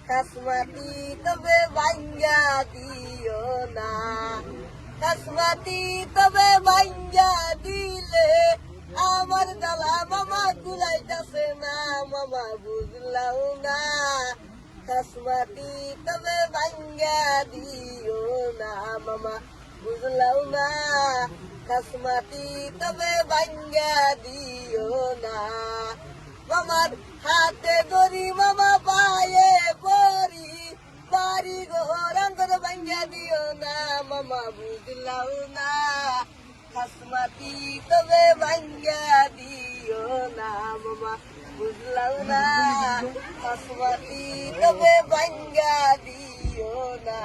কাসমাতি তবে ভাঙ্গা দিও না, কাসমাতি তবে ভাঙ্গা দিলে আমার জ্বালা মামা কুলাইতাছে না, মামা বুঝলাও না। কাসমাতি তবে ভাঙ্গা দিও না, মামা বুঝলাও না। কাসমাতি তবে ভাঙ্গা দিও না, মামার হাতে ধরি মামা পায়ে পরি, বাড়ি ঘর আঙ্গর ভাঙ্গা দিও না, মামা বুঝলাও না। কাসমাতি তবে ভাঙ্গা দিও না, মামা বুঝলাও না। কাসমাতি তবে ভাঙ্গা দিও না,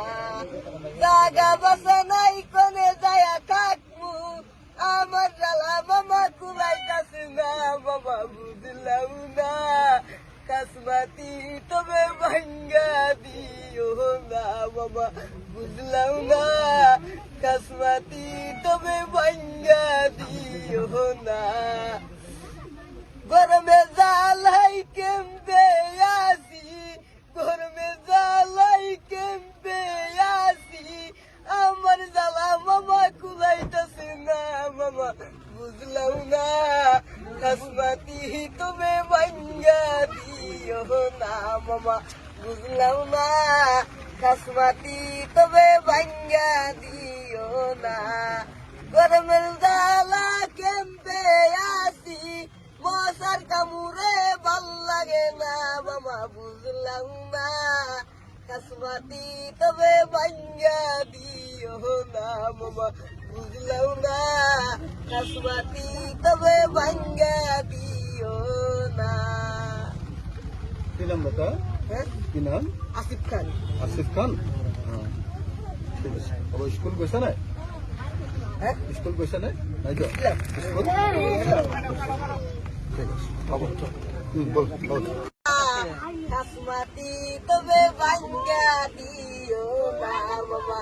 জাগা বাসা নাই কোনে যায়া থাকবো, আমার জ্বালা মামা কুলাইতাছে না, মামা বুঝলাও না। কাসমাতি তবে ভাঙ্গা দিও না, মামা বুঝলাও না। কাসমাতি তবে ভাঙ্গা দিও না, গরমে জ্বালাই কেমবে আসি, গরমে জ্বালাই কেমবে আসি, আমার জ্বালা মামা কুলাইতাছে না, মামা বুঝলাও না। কাসমাতি তবে ভাঙ্গা দিও না, মামা বুঝলাও না। কাসমাতি তবে ভাঙ্গা দিও না, গরমের জ্বালা কেমবে আসি, মশার কামড়ে ভাল লাগে না, মামা বুঝলাম না। কাসমাতি তবে ভাঙ্গা দিও না, মামা বুঝলাম না। কাসমাতি তবে ভাঙ্গা দিও না। কি নাম দাদা? হ্যাঁ, কি নাম? আসিফ খান। আসিফ খান। হ্যাঁ, ঠিক আছে। আবার স্কুল গৈছে নাই? হ্যাঁ, স্কুল গৈছে নাই? নাই যোৱা? স্কুল? ঠিক আছে, হ'ব। বল বল। কাসমাতি তবে ভাঙ্গা দিও না, মামা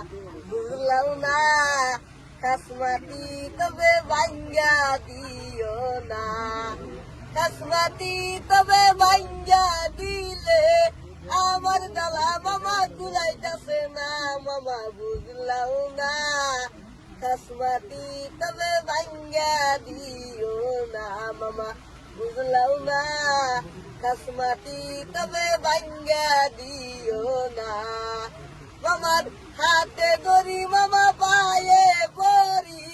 বুঝলাম না। কাসমাতি তবে ভাঙ্গা দিও না, কাসমাতি তবে ভাঙ্গা দিলে আমার জ্বালা মামা কুলাইতাছে না, মামা বুঝলাম না। কাসমাতি তবে ভাঙ্গা দিও না, মামা বুঝলাও না। কাসমাতি তবে ভাঙ্গা দিও না, মামার হাতে ধরি মামা পায়ে পরি,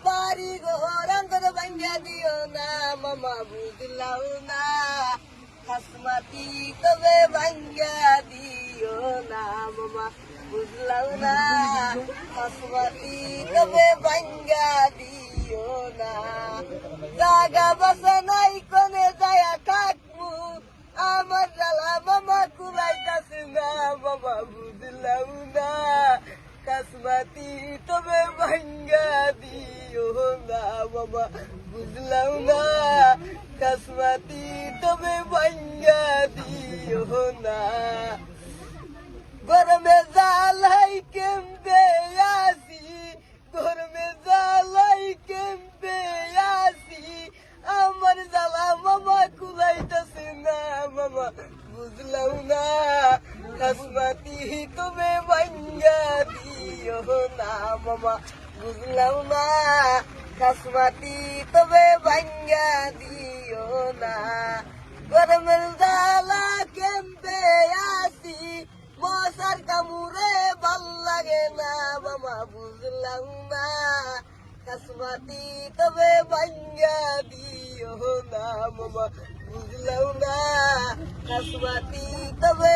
বাড়ি ঘর আঙ্গর ভাঙ্গা দিও না, মামা বুঝলাও না। কাসমাতি তবে ভাঙ্গা দিও না, মামা বুঝলাও না। কাসমাতি তবে ভাঙ্গা দিও না, জাগা বাসা নাই কোনে যায়া থাকবো, আমার জ্বালা মামা কুলাইতাছে না, মামা বুঝলাও না। কাসমাতি তবে ভাঙ্গা দিও না, মামা বুঝলাও না। কাসমাতি তবে ভাঙ্গা দিও না, গরমে জ্বালাই কেমবে আসি, গরমে জ্বালাই কেমবে আসি, আমার জ্বালা মামা কুলাইতাছে না, মামা বুঝলাও না। কাসমাতি তবে ভাঙ্গা দিও না, মামা বুঝলাও না। কাসমাতি তবে ভাঙ্গা দিও না, গরমের জ্বালা কেমবে আসি, মশার কামড়ে ভাল লাগে না, মামা বুঝলাম না। কাসমাতি তবে ভাঙ্গা দিও না, মামা বুঝলাম না। কাসমাতি তবে